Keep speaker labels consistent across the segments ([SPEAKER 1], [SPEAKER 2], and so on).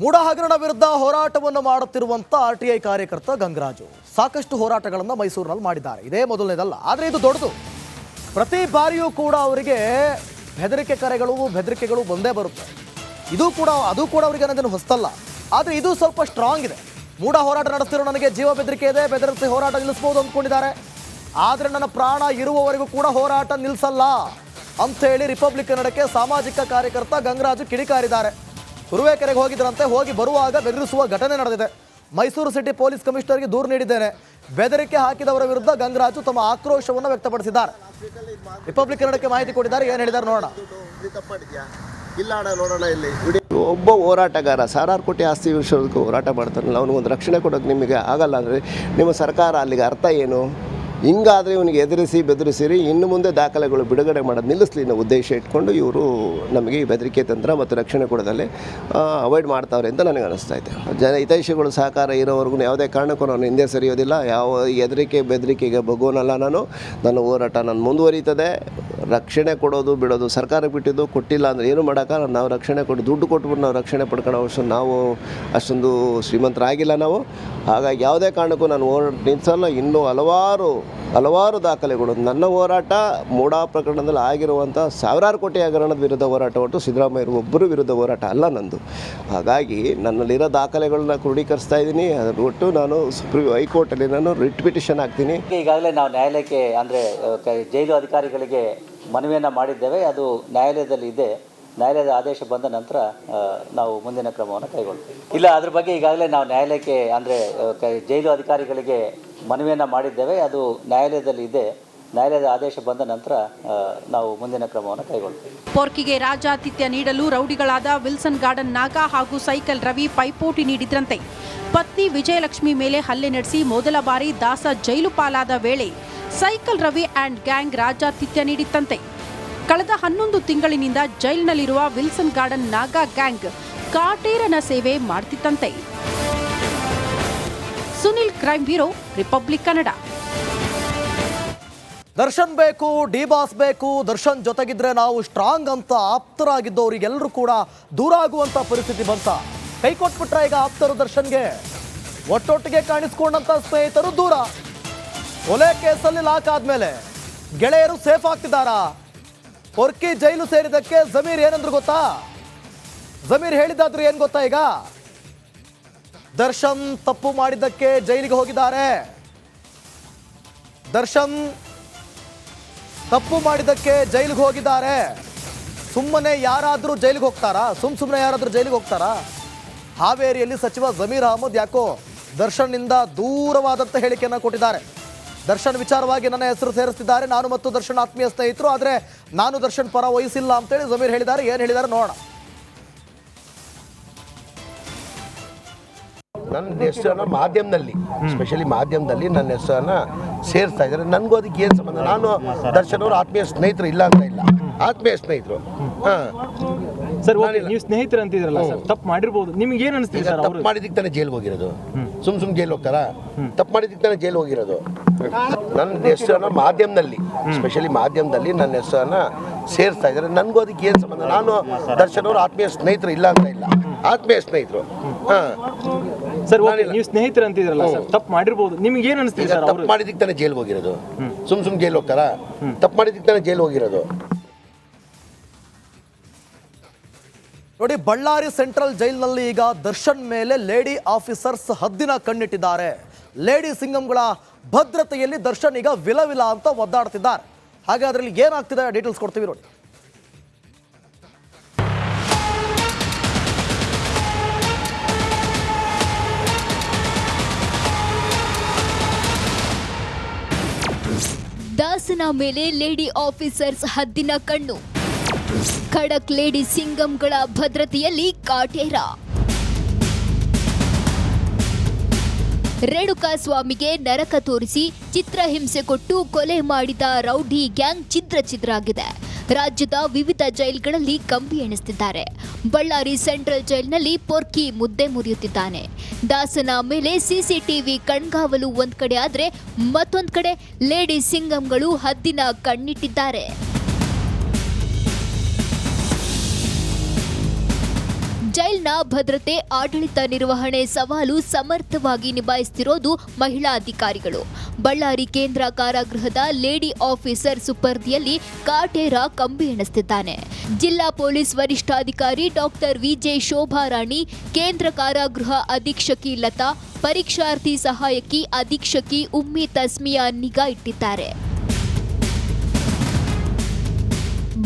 [SPEAKER 1] ಮೂಡ ಹಗರಣ ವಿರುದ್ಧ ಹೋರಾಟವನ್ನು ಮಾಡುತ್ತಿರುವಂತ ಆರ್ಟಿಐ ಕಾರ್ಯಕರ್ತ ಗಂಗರಾಜು ಸಾಕಷ್ಟು ಹೋರಾಟಗಳನ್ನು ಮೈಸೂರಿನಲ್ಲಿ ಮಾಡಿದ್ದಾರೆ. ಇದೇ ಮೊದಲನೇದಲ್ಲ, ಆದರೆ ಇದು ದೊಡ್ಡದು. ಪ್ರತಿ ಬಾರಿಯೂ ಕೂಡ ಅವರಿಗೆ ಬೆದರಿಕೆಗಳು ಬಂದೇ ಬರುತ್ತೆ. ಅದು ಕೂಡ ಅವರಿಗೆ ಅನ್ನೋದೇನು ಹೊಸ್ತಲ್ಲ. ಆದರೆ ಇದು ಸ್ವಲ್ಪ ಸ್ಟ್ರಾಂಗ್ ಇದೆ. ಮೂಡ ಹೋರಾಟ ನಡೆಸ್ತಿರೋ ನನಗೆ ಜೀವ ಬೆದರಿಕೆ ಇದೆ, ಬೆದರಿಸಿ ಹೋರಾಟ ನಿಲ್ಲಿಸಬಹುದು ಅಂದ್ಕೊಂಡಿದ್ದಾರೆ. ಆದರೆ ನನ್ನ ಪ್ರಾಣ ಇರುವವರೆಗೂ ಕೂಡ ಹೋರಾಟ ನಿಲ್ಲಿಸಲ್ಲ ಅಂಥೇಳಿ ರಿಪಬ್ಲಿಕ್ ಕನ್ನಡಕ್ಕೆ ಸಾಮಾಜಿಕ ಕಾರ್ಯಕರ್ತ ಗಂಗರಾಜು ಕಿಡಿಕಾರಿದ್ದಾರೆ. ತುರುವೇಕೆರೆಗೆ ಹೋಗಿದ್ರಂತೆ, ಹೋಗಿ ಬರುವಾಗ ಬೆದರಿಸುವ ಘಟನೆ ನಡೆದಿದೆ. ಮೈಸೂರು ಸಿಟಿ ಪೊಲೀಸ್ ಕಮಿಷನರ್ಗೆ ದೂರು ನೀಡಿದ್ದೇನೆ. ಬೆದರಿಕೆ ಹಾಕಿದವರ ವಿರುದ್ಧ ಗಂಗರಾಜು ತಮ್ಮ ಆಕ್ರೋಶವನ್ನು ವ್ಯಕ್ತಪಡಿಸಿದ್ದಾರೆ. ರಿಪಬ್ಲಿಕ್ ಕನ್ನಡಕ್ಕೆ ಮಾಹಿತಿ ಕೊಟ್ಟಿದ್ದಾರೆ. ಏನು ಹೇಳಿದ್ದಾರೆ ನೋಡೋಣ.
[SPEAKER 2] ಒಬ್ಬ ಹೋರಾಟಗಾರ ಸಾವಿರಾರು ಕೋಟಿ ಆಸ್ತಿ ವಿಷಯಕ್ಕೆ ಹೋರಾಟ ಮಾಡ್ತಾನಲ್ಲ, ಅವನಿಗೊಂದು ರಕ್ಷಣೆ ಕೊಡೋಕೆ ನಿಮಗೆ ಆಗಲ್ಲ ಅಂದರೆ ನಿಮ್ಮ ಸರ್ಕಾರ ಅಲ್ಲಿಗೆ ಅರ್ಥ ಏನು? ಹಿಂಗಾದರೆ ಇವನಿಗೆ ಎದುರಿಸಿ ಬೆದರಿಸಿರಿ ಇನ್ನು ಮುಂದೆ ದಾಖಲೆಗಳು ಬಿಡುಗಡೆ ಮಾಡೋದು ನಿಲ್ಲಿಸಲಿ ಅನ್ನೋ ಉದ್ದೇಶ ಇಟ್ಕೊಂಡು ಇವರು ನಮಗೆ ಈ ಬೆದರಿಕೆ ತಂತ್ರ ಮತ್ತು ರಕ್ಷಣೆ ಕೊಡೋದಲ್ಲಿ ಅವಾಯ್ಡ್ ಮಾಡ್ತಾವ್ರೆ ಅಂತ ನನಗೆ ಅನಿಸ್ತಾ ಇದೆ. ಹಿತೈಷಿಗಳು ಸಹಕಾರ ಇರೋವರೆಗೂ ಯಾವುದೇ ಕಾರಣಕ್ಕೂ ನಾನು ಹಿಂದೆ ಸರಿಯೋದಿಲ್ಲ. ಯಾವ ಬೆದರಿಕೆಗೆ ಬಗ್ಗೋನಲ್ಲ ನಾನು. ನನ್ನ ಹೋರಾಟ ನಾನು ಮುಂದುವರಿತದೆ. ರಕ್ಷಣೆ ಕೊಡೋದು ಬಿಡೋದು ಸರ್ಕಾರ ಬಿಟ್ಟಿದ್ದು. ಕೊಟ್ಟಿಲ್ಲ ಅಂದರೆ ಏನು ಮಾಡೋಕ್ಕ, ನಾವು ರಕ್ಷಣೆ ಕೊಟ್ಟು ದುಡ್ಡು ಕೊಟ್ಬಿಟ್ಟು ನಾವು ರಕ್ಷಣೆ ಪಡ್ಕೊಳ್ಳೋ ನಾವು ಅಷ್ಟೊಂದು ಶ್ರೀಮಂತರಾಗಿಲ್ಲ ನಾವು. ಹಾಗಾಗಿ ಯಾವುದೇ ಕಾರಣಕ್ಕೂ ನಾನು ಹೋರಾಟ ನಿಲ್ಲಿಸಲ್ಲ. ಇನ್ನೂ ಹಲವಾರು ದಾಖಲೆಗಳು ನನ್ನ ಹೋರಾಟ ಮೂಡ ಪ್ರಕರಣದಲ್ಲಿ ಆಗಿರುವಂಥ ಸಾವಿರಾರು ಕೋಟಿ ಹಗರಣದ ವಿರುದ್ಧ ಹೋರಾಟ ಹೊರಟು ಸಿದ್ದರಾಮಯ್ಯರು ಒಬ್ಬರು ವಿರುದ್ಧ ಹೋರಾಟ ಅಲ್ಲ ನಂದು. ಹಾಗಾಗಿ ನನ್ನಲ್ಲಿರೋ ದಾಖಲೆಗಳನ್ನ ಕ್ರೋಢೀಕರಿಸ್ತಾ ಇದ್ದೀನಿ. ಅದನ್ನು ಒಟ್ಟು ನಾನು ಹೈಕೋರ್ಟಲ್ಲಿ ನಾನು ರಿಟ್ ಪಿಟಿಷನ್ ಹಾಕ್ತೀನಿ.
[SPEAKER 3] ಈಗಾಗಲೇ ನಾವು ನ್ಯಾಯಾಲಯಕ್ಕೆ ಅಂದರೆ ಜೈಲು ಅಧಿಕಾರಿಗಳಿಗೆ ಮನವಿಯನ್ನು ಮಾಡಿದ್ದೇವೆ. ಅದು ನ್ಯಾಯಾಲಯದಲ್ಲಿ ಇದೆ. ನ್ಯಾಯಾಲಯದ ಆದೇಶ ಬಂದ ನಂತರ ನಾವು ಮುಂದಿನ ಕ್ರಮವನ್ನು ಕೈಗೊಳ್ತೀವಿ. ಇಲ್ಲ, ಅದ್ರ ಬಗ್ಗೆ ಈಗಾಗಲೇ ನಾವು ನ್ಯಾಯಾಲಯಕ್ಕೆ ಅಂದರೆ ಜೈಲು ಅಧಿಕಾರಿಗಳಿಗೆ ಮನವಿಯನ್ನು ಮಾಡಿದ್ದೇವೆ. ಅದು ನ್ಯಾಯಾಲಯದಲ್ಲಿ ಇದೆ. ನ್ಯಾಯಾಲಯದ ಆದೇಶ ಬಂದ ನಂತರ ನಾವು ಮುಂದಿನ ಕ್ರಮವನ್ನು ಕೈಗೊಳ್ತೀವಿ.
[SPEAKER 4] ಪೊರ್ಕಿಗೆ ರಾಜಾತಿಥ್ಯ ನೀಡಲು ರೌಡಿಗಳಾದ ವಿಲ್ಸನ್ ಗಾರ್ಡನ್ ನಾಗ ಹಾಗೂ ಸೈಕಲ್ ರವಿ ಪೈಪೋಟಿ ನೀಡಿದ್ರಂತೆ. ಪತ್ನಿ ವಿಜಯಲಕ್ಷ್ಮಿ ಮೇಲೆ ಹಲ್ಲೆ ನಡೆಸಿ ಮೊದಲ ಬಾರಿ ದಾಸ ಜೈಲು ಪಾಲಾದ ವೇಳೆ ಸೈಕಲ್ ರವಿ ಆ್ಯಂಡ್ ಗ್ಯಾಂಗ್ ರಾಜಾತಿಥ್ಯ ನೀಡಿತ್ತಂತೆ. ಕಳೆದ 11 ತಿಂಗಳಿನಿಂದ ಜೈಲಿನಲ್ಲಿರುವ ವಿಲ್ಸನ್ ಗಾರ್ಡನ್ ನಾಗಾ ಗ್ಯಾಂಗ್ ಕಾಟೇರನ ಸೇವೆ ಮಾಡ್ತಿತ್ತಂತೆ. Sunil, crime bureau, Republic Kannada.
[SPEAKER 1] Darshan ಬೇಕು, ಡಿ ಬಾಸ್ ಬೇಕು, ದರ್ಶನ್ ಜೊತೆಗಿದ್ರೆ ನಾವು ಸ್ಟ್ರಾಂಗ್ ಅಂತ ಆಪ್ತರಾಗಿದ್ದವರಿಗೆಲ್ಲರೂ ಕೂಡ ದೂರ ಆಗುವಂತ ಪರಿಸ್ಥಿತಿ ಬಂತ. ಕೈ ಕೊಟ್ಬಿಟ್ರೆ ಈಗ ಆಪ್ತರು ದರ್ಶನ್ಗೆ. ಒಟ್ಟೊಟ್ಟಿಗೆ ಕಾಣಿಸ್ಕೊಂಡಂತ ಸ್ನೇಹಿತರು ದೂರ. ಕೊಲೆ ಕೇಸಲ್ಲಿ ಲಾಕ್ ಆದ್ಮೇಲೆ ಗೆಳೆಯರು ಸೇಫ್ ಆಗ್ತಿದ್ದಾರಾ? ಪೊರ್ಕಿ ಜೈಲು ಸೇರಿದಕ್ಕೆ ಜಮೀರ್ ಏನಂದ್ರು ಗೊತ್ತಾ? ಜಮೀರ್ ಹೇಳಿದ್ದಾದ್ರು ಏನ್ ಗೊತ್ತಾ? ಈಗ ದರ್ಶನ್ ತಪ್ಪು ಮಾಡಿದ್ದಕ್ಕೆ ಜೈಲಿಗೆ ಹೋಗಿದ್ದಾರೆ. ದರ್ಶನ್ ತಪ್ಪು ಮಾಡಿದ್ದಕ್ಕೆ ಜೈಲಿಗೆ ಹೋಗಿದ್ದಾರೆ. ಸುಮ್ಮನೆ ಯಾರಾದ್ರೂ ಜೈಲಿಗೆ ಹೋಗ್ತಾರಾ? ಸುಮ್ಮನೆ ಯಾರಾದ್ರೂ ಜೈಲಿಗೆ ಹೋಗ್ತಾರಾ? ಹಾವೇರಿಯಲ್ಲಿ ಸಚಿವ ಜಮೀರ್ ಅಹಮದ್ ಯಾಕೋ ದರ್ಶನ್ನಿಂದ ದೂರವಾದಂತ ಹೇಳಿಕೆಯನ್ನ ಕೊಟ್ಟಿದ್ದಾರೆ. ದರ್ಶನ್ ವಿಚಾರವಾಗಿ ನನ್ನ ಹೆಸರು ಸೇರಿಸ್ತಿದ್ದಾರೆ. ನಾನು ಮತ್ತು ದರ್ಶನ್ ಆತ್ಮೀಯ ಸ್ನೇಹಿತರು, ಆದರೆ ನಾನು ದರ್ಶನ್ ಪರ ವಹಿಸಿಲ್ಲ ಅಂತೇಳಿ ಜಮೀರ್ ಹೇಳಿದ್ದಾರೆ. ಏನು ಹೇಳಿದ್ದಾರೆ ನೋಡೋಣ.
[SPEAKER 2] ನನ್ನ ಹೆಸರನ್ನು ಮಾಧ್ಯಮದಲ್ಲಿ, ಸ್ಪೆಷಲಿ ಮಾಧ್ಯಮದಲ್ಲಿ ನನ್ನ ಹೆಸರನ್ನು ಸೇರಿಸ್ತಾ ಇದ್ದಾರೆ. ನನಗೂ ಅದಕ್ಕೆ ಏನು ಸಂಬಂಧ? ನಾನು ದರ್ಶನ್ ಅವರು ಆತ್ಮೀಯ ಸ್ನೇಹಿತರು ಇಲ್ಲ ಅಂತ ಇಲ್ಲ, ಆತ್ಮೀಯ ಸ್ನೇಹಿತರು.
[SPEAKER 5] ಸರ್, ನೀವು ಸ್ನೇಹಿತರು ಅಂತಿದ್ರಲ್ಲ ಸರ್, ತಪ್ಪು ಮಾಡಿರ್ಬೋದು. ನಿಮ್ಗೆ ಏನು ಅನಿಸ್ತಿದೆ ಸರ್?
[SPEAKER 2] ತಪ್ಪು ಮಾಡಿದ್ದಕ್ಕೆ ತಾನೇ ಜೈಲಿಗೆ ಹೋಗಿರೋದು. ಸುಮ್ ಜೈಲು ಹೋಗ್ತಾರಾ? ತಪ್ಪು ಮಾಡಿದ್ದಕ್ಕೆ ತಾನೇ ಜೈಲು ಹೋಗಿರೋದು. ನನ್ನ ಹೆಸರನ್ನು ಮಾಧ್ಯಮದಲ್ಲಿ, ಸ್ಪೆಷಲಿ ಮಾಧ್ಯಮದಲ್ಲಿ ನನ್ನ ಹೆಸರನ್ನು ಸೇರಿಸ್ತಾ ಇದ್ದಾರೆ. ನನಗೂ ಅದಕ್ಕೆ ಏನು ಸಂಬಂಧ? ನಾನು ದರ್ಶನ್ ಅವರು ಆತ್ಮೀಯ ಸ್ನೇಹಿತರು ಇಲ್ಲ ಅಂತ ಇಲ್ಲ, ಆತ್ಮೀಯ ಸ್ನೇಹಿತರು.
[SPEAKER 5] ಸರ್, ನೀವು ಸ್ನೇಹಿತರು ಅಂತಿದ್ರಲ್ಲ ಸರ್, ತಪ್ಪು ಮಾಡಿರ್ಬೋದು. ನಿಮ್ಗೆ ಏನು ಅನಿಸ್ತಿದೆ ಸರ್?
[SPEAKER 2] ತಪ್ಪು ಮಾಡಿದ್ದಕ್ಕೆ ತಾನೇ ಜೈಲಿಗೆ ಹೋಗಿರೋದು. ಸುಮ್ ಜೈಲು ಹೋಗ್ತಾರಾ? ತಪ್ಪು ಮಾಡಿದ್ದಕ್ಕೆ ತಾನೇ ಜೈಲು ಹೋಗಿರೋದು.
[SPEAKER 1] ನೋಡಿ, ಬಳ್ಳಾರಿ ಸೆಂಟ್ರಲ್ ಜೈಲಿನಲ್ಲಿ ಈಗ ದರ್ಶನ್ ಮೇಲೆ ಲೇಡಿ ಆಫೀಸರ್ಸ್ ಹದ್ದಿನ ಕಣ್ಣಿಟ್ಟಿದ್ದಾರೆ. ಲೇಡಿ ಸಿಂಗಂಗಳ ಭದ್ರತೆಯಲ್ಲಿ ದರ್ಶನ್ ಈಗ ವಿಲವಿಲ ಅಂತ ಒದ್ದಾಡ್ತಿದ್ದಾರೆ. ಹಾಗೆ ಅದರಲ್ಲಿ ಏನಾಗ್ತಿದೆ ಡೀಟೇಲ್ಸ್ ಕೊಡ್ತೀವಿ ನೋಡಿ.
[SPEAKER 6] ದಾಸನ ಮೇಲೆ ಲೇಡಿ ಆಫೀಸರ್ಸ್ ಹದ್ದಿನ ಕಣ್ಣು. ಖಡಕ್ ಲೇಡಿ ಸಿಂಗಂಗಳ ಭದ್ರತೆಯಲ್ಲಿ ಕಾಟೇರ. ರೇಣುಕಾಸ್ವಾಮಿಗೆ ನರಕ ತೋರಿಸಿ ಚಿತ್ರಹಿಂಸೆ ಕೊಟ್ಟು ಕೊಲೆ ಮಾಡಿದ ರೌಡಿ ಗ್ಯಾಂಗ್ ಛಿದ್ರ ಆಗಿದೆ. ರಾಜ್ಯದ ವಿವಿಧ ಜೈಲ್ಗಳಲ್ಲಿ ಕಂಬಿ ಎಣಿಸುತ್ತಿದ್ದಾರೆ. ಬಳ್ಳಾರಿ ಸೆಂಟ್ರಲ್ ಜೈಲಿನಲ್ಲಿ ಪೊರ್ಕಿ ಮುದ್ದೆ ಮುರಿಯುತ್ತಿದ್ದಾನೆ. ದಾಸನ ಮೇಲೆ ಸಿಸಿಟಿವಿ ಕಣ್ಗಾವಲು ಒಂದ್ ಕಡೆ ಆದ್ರೆ ಮತ್ತೊಂದ್ ಕಡೆ ಲೇಡಿ ಸಿಂಗಂಗಳು ಹದ್ದಿನ ಕಣ್ಣಿಟ್ಟಿದ್ದಾರೆ. ಜೈಲ್ನ ಭದ್ರತೆ ಆಡಳಿತ ನಿರ್ವಹಣೆ ಸವಾಲು ಸಮರ್ಥವಾಗಿ ನಿಭಾಯಿಸುತ್ತಿರೋದು ಮಹಿಳಾ ಅಧಿಕಾರಿಗಳು. ಬಳ್ಳಾರಿ ಕೇಂದ್ರ ಕಾರಾಗೃಹದ ಲೇಡಿ ಆಫೀಸರ್ ಸುಪರ್ದಿಯಲ್ಲಿ ಕಾಟೇರ ಕಂಬಿ ಎಣಿಸುತ್ತಿದ್ದಾನೆ. ಜಿಲ್ಲಾ ಪೊಲೀಸ್ ವರಿಷ್ಠಾಧಿಕಾರಿ ಡಾಕ್ಟರ್ ವಿಜೆ ಶೋಭಾರಾಣಿ, ಕೇಂದ್ರ ಕಾರಾಗೃಹ ಅಧೀಕ್ಷಕಿ ಲತಾ, ಪರೀಕ್ಷಾರ್ಥಿ ಸಹಾಯಕಿ ಅಧೀಕ್ಷಕಿ ಉಮ್ಮಿ ತಸ್ಮಿಯಾ ನಿಗಾ ಇಟ್ಟಿದ್ದಾರೆ.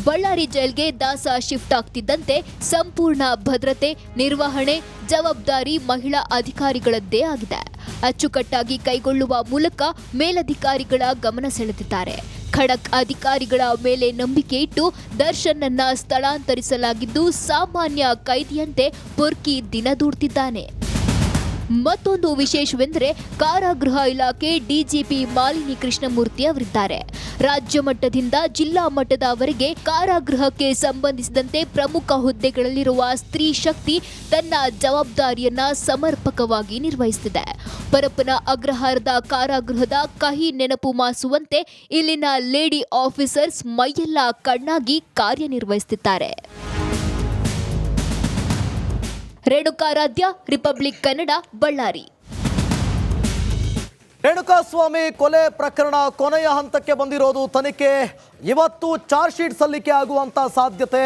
[SPEAKER 6] ಬಳ್ಳಾರಿ ಜೈಲ್ಗೆ ದಾಸ ಶಿಫ್ಟ್ ಆಗ್ತಿದ್ದಂತೆ ಸಂಪೂರ್ಣ ಭದ್ರತೆ, ನಿರ್ವಹಣೆ ಜವಾಬ್ದಾರಿ ಮಹಿಳಾ ಅಧಿಕಾರಿಗಳದ್ದೇ ಆಗಿದೆ. ಅಚ್ಚುಕಟ್ಟಾಗಿ ಕೈಗೊಳ್ಳುವ ಮೂಲಕ ಮೇಲಧಿಕಾರಿಗಳ ಗಮನ ಸೆಳೆದಿದ್ದಾರೆ. ಖಡಕ್ ಅಧಿಕಾರಿಗಳ ಮೇಲೆ ನಂಬಿಕೆ ಇಟ್ಟು ದರ್ಶನ್ನನ್ನ ಸ್ಥಳಾಂತರಿಸಲಾಗಿದ್ದು, ಸಾಮಾನ್ಯ ಕೈದಿಯಂತೆ ಪೊರ್ಕಿ ದಿನ ದೂಡ್ತಿದ್ದಾನೆ. ಮತ್ತೊಂದು ವಿಶೇಷವೆಂದರೆ ಕಾರಾಗೃಹ ಇಲಾಖೆ ಡಿಜಿಪಿ ಮಾಲಿನಿ ಕೃಷ್ಣಮೂರ್ತಿ ಅವರಿದ್ದಾರೆ. ರಾಜ್ಯ ಮಟ್ಟದಿಂದ ಜಿಲ್ಲಾ ಮಟ್ಟದವರೆಗೆ ಕಾರಾಗೃಹಕ್ಕೆ ಸಂಬಂಧಿಸಿದಂತೆ ಪ್ರಮುಖ ಹುದ್ದೆಗಳಲ್ಲಿರುವ ಸ್ತ್ರೀ ಶಕ್ತಿ ತನ್ನ ಜವಾಬ್ದಾರಿಯನ್ನ ಸಮರ್ಪಕವಾಗಿ ನಿರ್ವಹಿಸುತ್ತಿದೆ. ಪರಪ್ಪನ ಅಗ್ರಹಾರದ ಕಾರಾಗೃಹದ ಕಹಿ ನೆನಪು ಮಾಸುವಂತೆ ಇಲ್ಲಿನ ಲೇಡಿ ಆಫೀಸರ್ಸ್ ಮೈಯೆಲ್ಲ ಕಣ್ಣಾಗಿ ಕಾರ್ಯನಿರ್ವಹಿಸುತ್ತಿದ್ದಾರೆ. ರೇಣುಕಾರಾಧ್ಯ, ರಿಪಬ್ಲಿಕ್ ಕನ್ನಡ, ಬಳ್ಳಾರಿ.
[SPEAKER 1] ರೇಣುಕಾಸ್ವಾಮಿ ಕೊಲೆ ಪ್ರಕರಣ ಕೊನೆಯ ಹಂತಕ್ಕೆ ಬಂದಿರೋದು. ತನಿಖೆ ಇವತ್ತು ಚಾರ್ಜ್ ಶೀಟ್ ಸಲ್ಲಿಕೆ ಆಗುವಂತ ಸಾಧ್ಯತೆ,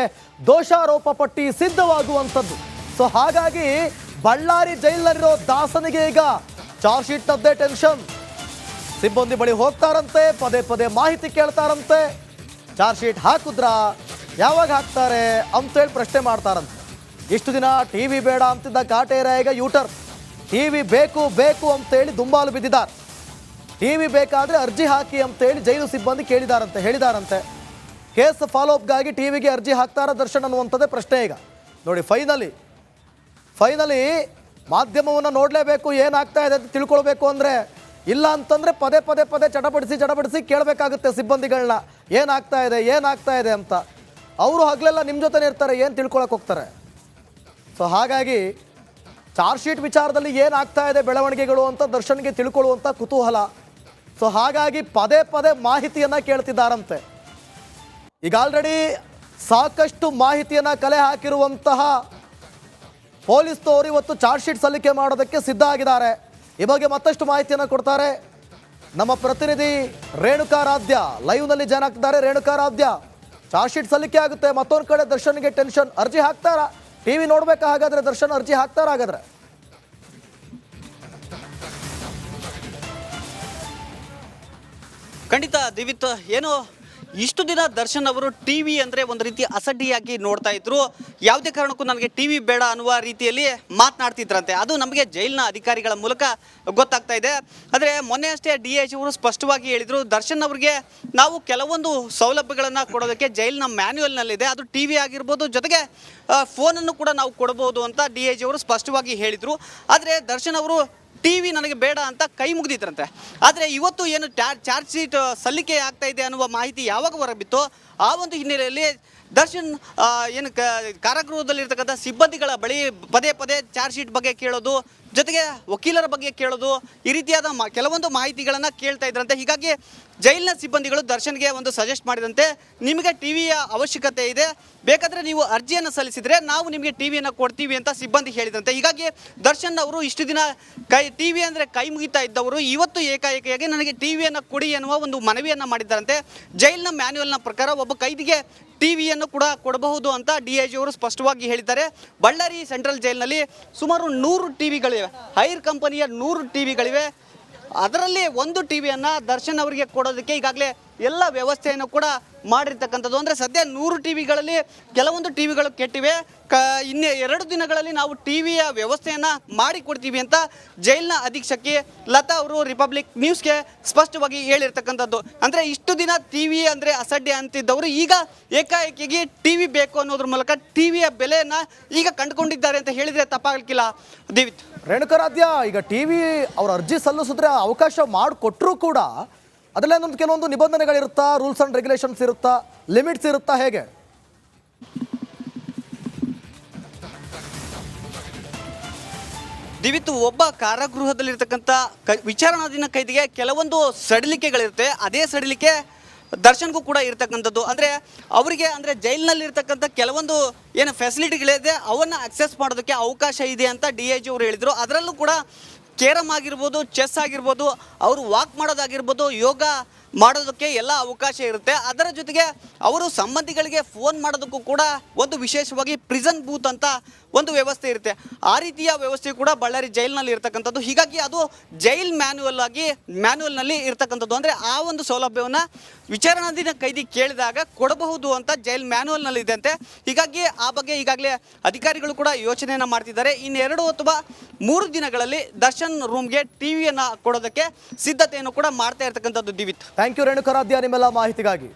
[SPEAKER 1] ದೋಷಾರೋಪ ಪಟ್ಟಿ ಸಿದ್ಧವಾಗುವಂಥದ್ದು. ಸೊ ಹಾಗಾಗಿ ಬಳ್ಳಾರಿ ಜೈಲಿನಲ್ಲಿರೋ ದಾಸನಿಗೆ ಈಗ ಚಾರ್ಜ್ ಶೀಟ್ನದ್ದೇ ಟೆನ್ಷನ್. ಸಿಬ್ಬಂದಿ ಬಳಿ ಹೋಗ್ತಾರಂತೆ, ಪದೇ ಪದೇ ಮಾಹಿತಿ ಕೇಳ್ತಾರಂತೆ. ಚಾರ್ಜ್ ಶೀಟ್ ಹಾಕಿದ್ರಾ, ಯಾವಾಗ ಹಾಕ್ತಾರೆ ಅಂತೇಳಿ ಪ್ರಶ್ನೆ ಮಾಡ್ತಾರಂತೆ. ಇಷ್ಟು ದಿನ ಟಿವಿ ಬೇಡ ಅಂತಿದ್ದ ಕಾಟೇರ ಈಗ ಯೂಟರ್. ಟಿವಿ ಬೇಕು ಬೇಕು ಅಂತೇಳಿ ದುಂಬಾಲು ಬಿದ್ದಿದ್ದಾರೆ. ಟಿವಿ ಬೇಕಾದರೆ ಅರ್ಜಿ ಹಾಕಿ ಅಂತೇಳಿ ಜೈಲು ಸಿಬ್ಬಂದಿ ಹೇಳಿದಾರಂತೆ. ಕೇಸ್ ಫಾಲೋಅಪ್ಗಾಗಿ ಟಿವಿಗೆ ಅರ್ಜಿ ಹಾಕ್ತಾರ ದರ್ಶನ್ ಅನ್ನುವಂಥದ್ದೇ ಪ್ರಶ್ನೆ ಈಗ. ನೋಡಿ, ಫೈನಲಿ ಮಾಧ್ಯಮವನ್ನು ನೋಡಲೇಬೇಕು, ಏನಾಗ್ತಾ ಇದೆ ಅಂತ ತಿಳ್ಕೊಳ್ಬೇಕು ಅಂದರೆ. ಇಲ್ಲ ಅಂತಂದರೆ ಪದೇ ಪದೇ ಚಟಪಡಿಸಿ ಕೇಳಬೇಕಾಗುತ್ತೆ ಸಿಬ್ಬಂದಿಗಳನ್ನ, ಏನಾಗ್ತಾ ಇದೆ ಅಂತ. ಅವರು ಹಗಲೆಲ್ಲ ನಿಮ್ಮ ಜೊತೆನೇ ಇರ್ತಾರೆ, ಏನು ತಿಳ್ಕೊಳಕ್ಕೆ ಹೋಗ್ತಾರೆ? ಸೊ ಹಾಗಾಗಿ ಚಾರ್ಜ್ ಶೀಟ್ ವಿಚಾರದಲ್ಲಿ ಏನಾಗ್ತಾ ಇದೆ ಬೆಳವಣಿಗೆಗಳು ಅಂತ ದರ್ಶನ್ಗೆ ತಿಳ್ಕೊಳ್ಳುವಂಥ ಕುತೂಹಲ. ಸೊ ಹಾಗಾಗಿ ಪದೇ ಮಾಹಿತಿಯನ್ನು ಕೇಳ್ತಿದ್ದಾರಂತೆ. ಈಗ ಆಲ್ರೆಡಿ ಸಾಕಷ್ಟು ಮಾಹಿತಿಯನ್ನು ಕಲೆ ಹಾಕಿರುವಂತಹ ಪೊಲೀಸ್ನವರು ಇವತ್ತು ಚಾರ್ಜ್ ಶೀಟ್ ಸಲ್ಲಿಕೆ ಮಾಡೋದಕ್ಕೆ ಸಿದ್ಧ ಆಗಿದ್ದಾರೆ. ಈ ಬಗ್ಗೆ ಮತ್ತಷ್ಟು ಮಾಹಿತಿಯನ್ನು ಕೊಡ್ತಾರೆ ನಮ್ಮ ಪ್ರತಿನಿಧಿ ರೇಣುಕಾರಾಧ್ಯ. ಲೈವ್ನಲ್ಲಿ ಜಾಯ್ನ್ ಆಗ್ತಿದ್ದಾರೆ. ರೇಣುಕಾರಾಧ್ಯ, ಚಾರ್ಜ್ ಶೀಟ್ ಸಲ್ಲಿಕೆ ಆಗುತ್ತೆ, ಮತ್ತೊಂದು ಕಡೆ ದರ್ಶನ್ಗೆ ಟೆನ್ಷನ್. ಅರ್ಜಿ ಹಾಕ್ತಾರಾ? ಟಿವಿ ನೋಡ್ಬೇಕಾ ಹಾಗಾದ್ರೆ ದರ್ಶನ್? ಅರ್ಜಿ ಹಾಕ್ತಾರ ಹಾಗಾದ್ರೆ?
[SPEAKER 7] ಖಂಡಿತ ದಿವಿತ್, ಏನು ಇಷ್ಟು ದಿನ ದರ್ಶನ್ ಅವರು ಟಿವಿ ಅಂದರೆ ಒಂದು ರೀತಿ ಅಸಡ್ಡಿಯಾಗಿ ನೋಡ್ತಾ ಇದ್ರು. ಯಾವುದೇ ಕಾರಣಕ್ಕೂ ನನಗೆ ಟಿವಿ ಬೇಡ ಅನ್ನುವ ರೀತಿಯಲ್ಲಿ ಮಾತನಾಡ್ತಿದ್ರಂತೆ. ಅದು ನಮಗೆ ಜೈಲಿನ ಅಧಿಕಾರಿಗಳ ಮೂಲಕ ಗೊತ್ತಾಗ್ತಾ ಇದೆ. ಆದರೆ ಮೊನ್ನೆ ಅಷ್ಟೇ DIG ಅವರು ಸ್ಪಷ್ಟವಾಗಿ ಹೇಳಿದರು, ದರ್ಶನ್ ಅವರಿಗೆ ನಾವು ಕೆಲವೊಂದು ಸೌಲಭ್ಯಗಳನ್ನು ಕೊಡೋದಕ್ಕೆ ಜೈಲಿನ ಮ್ಯಾನ್ಯುಯಲ್ನಲ್ಲಿದೆ, ಅದು ಟಿವಿ ಆಗಿರ್ಬೋದು, ಜೊತೆಗೆ ಫೋನನ್ನು ಕೂಡ ನಾವು ಕೊಡಬಹುದು ಅಂತ DIG ಅವರು ಸ್ಪಷ್ಟವಾಗಿ ಹೇಳಿದರು. ಆದರೆ ದರ್ಶನ್ ಅವರು ಟಿವಿ ನನಗೆ ಬೇಡ ಅಂತ ಕೈ ಮುಗಿದಿದ್ರಂತೆ. ಆದರೆ ಇವತ್ತು ಏನು ಚಾರ್ಜ್ ಶೀಟ್ ಸಲ್ಲಿಕೆ ಆಗ್ತಾ ಇದೆ ಅನ್ನುವ ಮಾಹಿತಿ ಯಾವಾಗ ಹೊರಬಿತ್ತೋ ಆ ಒಂದು ಹಿನ್ನೆಲೆಯಲ್ಲಿ ದರ್ಶನ್ ಏನು ಕಾರಾಗೃಹದಲ್ಲಿರ್ತಕ್ಕಂಥ ಸಿಬ್ಬಂದಿಗಳ ಬಳಿ ಪದೇ ಚಾರ್ಜ್ ಶೀಟ್ ಬಗ್ಗೆ ಕೇಳೋದು, ಜೊತೆಗೆ ವಕೀಲರ ಬಗ್ಗೆ ಕೇಳೋದು, ಈ ರೀತಿಯಾದ ಕೆಲವೊಂದು ಮಾಹಿತಿಗಳನ್ನು ಕೇಳ್ತಾ ಇದ್ರಂತೆ. ಹೀಗಾಗಿ ಜೈಲಿನ ಸಿಬ್ಬಂದಿಗಳು ದರ್ಶನ್ಗೆ ಒಂದು ಸಜೆಸ್ಟ್ ಮಾಡಿದಂತೆ, ನಿಮಗೆ ಟಿವಿಯ ಅವಶ್ಯಕತೆ ಇದೆ, ಬೇಕಾದರೆ ನೀವು ಅರ್ಜಿಯನ್ನು ಸಲ್ಲಿಸಿದರೆ ನಾವು ನಿಮಗೆ ಟಿವಿಯನ್ನು ಕೊಡ್ತೀವಿ ಅಂತ ಸಿಬ್ಬಂದಿ ಹೇಳಿದಂತೆ. ಹೀಗಾಗಿ ದರ್ಶನ್ ಅವರು ಇಷ್ಟು ದಿನ ಟಿವಿ ಅಂದರೆ ಕೈ ಮುಗಿತಾ ಇದ್ದವರು ಇವತ್ತು ಏಕಾಏಕಿಯಾಗಿ ನನಗೆ ಟಿವಿಯನ್ನು ಕೊಡಿ ಎನ್ನುವ ಒಂದು ಮನವಿಯನ್ನು ಮಾಡಿದ್ದಾರಂತೆ. ಜೈಲಿನ ಮ್ಯಾನ್ಯುಯಲ್ನ ಪ್ರಕಾರ ಒಬ್ಬ ಕೈದಿಗೆ ಟಿವಿಯನ್ನು ಕೂಡ ಕೊಡಬಹುದು ಅಂತ DIG ಅವರು ಸ್ಪಷ್ಟವಾಗಿ ಹೇಳಿದ್ದಾರೆ. ಬಳ್ಳಾರಿ ಸೆಂಟ್ರಲ್ ಜೈಲಿನಲ್ಲಿ ಸುಮಾರು 100 ಟಿವಿಗಳಿವೆ, ಹೈರ್ ಕಂಪನಿಯ 100 ಟಿವಿಗಳಿವೆ. ಅದರಲ್ಲಿ ಒಂದು ಟಿವಿಯನ್ನು ದರ್ಶನ್ ಅವರಿಗೆ ಕೊಡೋದಕ್ಕೆ ಈಗಾಗಲೇ ಎಲ್ಲ ವ್ಯವಸ್ಥೆಯನ್ನು ಕೂಡ ಮಾಡಿರ್ತಕ್ಕಂಥದ್ದು. ಅಂದರೆ ಸದ್ಯ 100 ಟಿವಿಗಳಲ್ಲಿ ಕೆಲವೊಂದು ಟಿವಿಗಳು ಕೆಟ್ಟಿವೆ, ಇನ್ನೇ 2 ದಿನಗಳಲ್ಲಿ ನಾವು ಟಿವಿಯ ವ್ಯವಸ್ಥೆಯನ್ನು ಮಾಡಿಕೊಡ್ತೀವಿ ಅಂತ ಜೈಲಿನ ಅಧೀಕ್ಷಕಿ ಲತಾ ಅವರು ರಿಪಬ್ಲಿಕ್ ನ್ಯೂಸ್ಗೆ ಸ್ಪಷ್ಟವಾಗಿ ಹೇಳಿರ್ತಕ್ಕಂಥದ್ದು. ಅಂದರೆ ಇಷ್ಟು ದಿನ ಟಿವಿ ಅಂದರೆ ಅಸಡ್ಡೆ ಅಂತಿದ್ದವರು ಈಗ ಏಕಾಏಕಿಯಾಗಿ ಟಿವಿ ಬೇಕು ಅನ್ನೋದ್ರ ಮೂಲಕ ಟಿವಿಯ ಬೆಲೆಯನ್ನು ಈಗ ಕಂಡುಕೊಂಡಿದ್ದಾರೆ ಅಂತ ಹೇಳಿದರೆ ತಪ್ಪಾಗಲಿಕ್ಕಿಲ್ಲ. ದಿವಿತ್,
[SPEAKER 1] ರೇಣುಕಾರಾಧ್ಯ, ಈಗ ಟಿವಿ ಅವ್ರ ಅರ್ಜಿ ಸಲ್ಲಿಸಿದ್ರೆ ಅವಕಾಶ ಮಾಡಿಕೊಟ್ರೂ ಕೂಡ ಅದರಲ್ಲೇನೊಂದು ಕೆಲವೊಂದು ನಿಬಂಧನೆಗಳಿರುತ್ತಾ, ರೂಲ್ಸ್ ಆ್ಯಂಡ್ ರೆಗ್ಯುಲೇಷನ್ಸ್ ಇರುತ್ತಾ, ಲಿಮಿಟ್ಸ್ ಇರುತ್ತಾ, ಹೇಗೆ?
[SPEAKER 7] ದಿವಿತ್ತು, ಒಬ್ಬ ಕಾರಾಗೃಹದಲ್ಲಿರ್ತಕ್ಕಂಥ ವಿಚಾರಣಾಧೀನ ಕೈದಿಗೆ ಕೆಲವೊಂದು ಸಡಿಲಿಕೆಗಳಿರುತ್ತೆ. ಅದೇ ಸಡಿಲಿಕೆ ದರ್ಶನ್ಗೂ ಕೂಡ ಇರ್ತಕ್ಕಂಥದ್ದು. ಅಂದರೆ ಅವರಿಗೆ ಅಂದರೆ ಜೈಲಿನಲ್ಲಿ ಇರ್ತಕ್ಕಂಥ ಕೆಲವೊಂದು ಏನು ಫೆಸಿಲಿಟಿಗಳಿದೆ ಅವನ್ನು ಅಕ್ಸೆಸ್ ಮಾಡೋದಕ್ಕೆ ಅವಕಾಶ ಇದೆ ಅಂತ DIG ಅವರು ಹೇಳಿದರು. ಅದರಲ್ಲೂ ಕೂಡ ಕೇರಮ್ ಆಗಿರ್ಬೋದು, ಚೆಸ್ ಆಗಿರ್ಬೋದು, ಅವರು ವಾಕ್ ಮಾಡೋದಾಗಿರ್ಬೋದು, ಯೋಗ ಮಾಡೋದಕ್ಕೆ ಎಲ್ಲ ಅವಕಾಶ ಇರುತ್ತೆ. ಅದರ ಜೊತೆಗೆ ಅವರು ಸಂಬಂಧಿಗಳಿಗೆ ಫೋನ್ ಮಾಡೋದಕ್ಕೂ ಕೂಡ ಒಂದು ವಿಶೇಷವಾಗಿ ಪ್ರಿಸನ್ ಬೂತ್ ಅಂತ ಒಂದು ವ್ಯವಸ್ಥೆ ಇರುತ್ತೆ. ಆ ರೀತಿಯ ವ್ಯವಸ್ಥೆ ಕೂಡ ಬಳ್ಳಾರಿ ಜೈಲಿನಲ್ಲಿ ಇರ್ತಕ್ಕಂಥದ್ದು. ಹೀಗಾಗಿ ಅದು ಜೈಲ್ ಮ್ಯಾನ್ಯುವಲ್ನಲ್ಲಿ ಇರ್ತಕ್ಕಂಥದ್ದು. ಅಂದರೆ ಆ ಒಂದು ಸೌಲಭ್ಯವನ್ನು ವಿಚಾರಣಾಧೀನ ಕೈದಿ ಕೇಳಿದಾಗ ಕೊಡಬಹುದು ಅಂತ ಜೈಲ್ ಮ್ಯಾನ್ಯುವಲ್ನಲ್ಲಿ ಇದೆ ಅಂತೆ. ಹೀಗಾಗಿ ಆ ಬಗ್ಗೆ ಈಗಾಗಲೇ ಅಧಿಕಾರಿಗಳು ಕೂಡ ಯೋಚನೆಯನ್ನು ಮಾಡ್ತಿದ್ದಾರೆ. ಇನ್ನು 2 ಅಥವಾ 3 ದಿನಗಳಲ್ಲಿ ದರ್ಶನ್ ರೂಮ್ಗೆ ಟಿವಿಯನ್ನು ಕೊಡೋದಕ್ಕೆ ಸಿದ್ಧತೆಯನ್ನು ಕೂಡ ಮಾಡ್ತಾ ಇರ್ತಕ್ಕಂಥದ್ದು. ದಿವಿತ್,
[SPEAKER 1] ಥ್ಯಾಂಕ್ ಯು ರೇಣುಕಾರಾಧ್ಯ ನಿಮ್ಮೆಲ್ಲ ಮಾಹಿತಿಗಾಗಿ.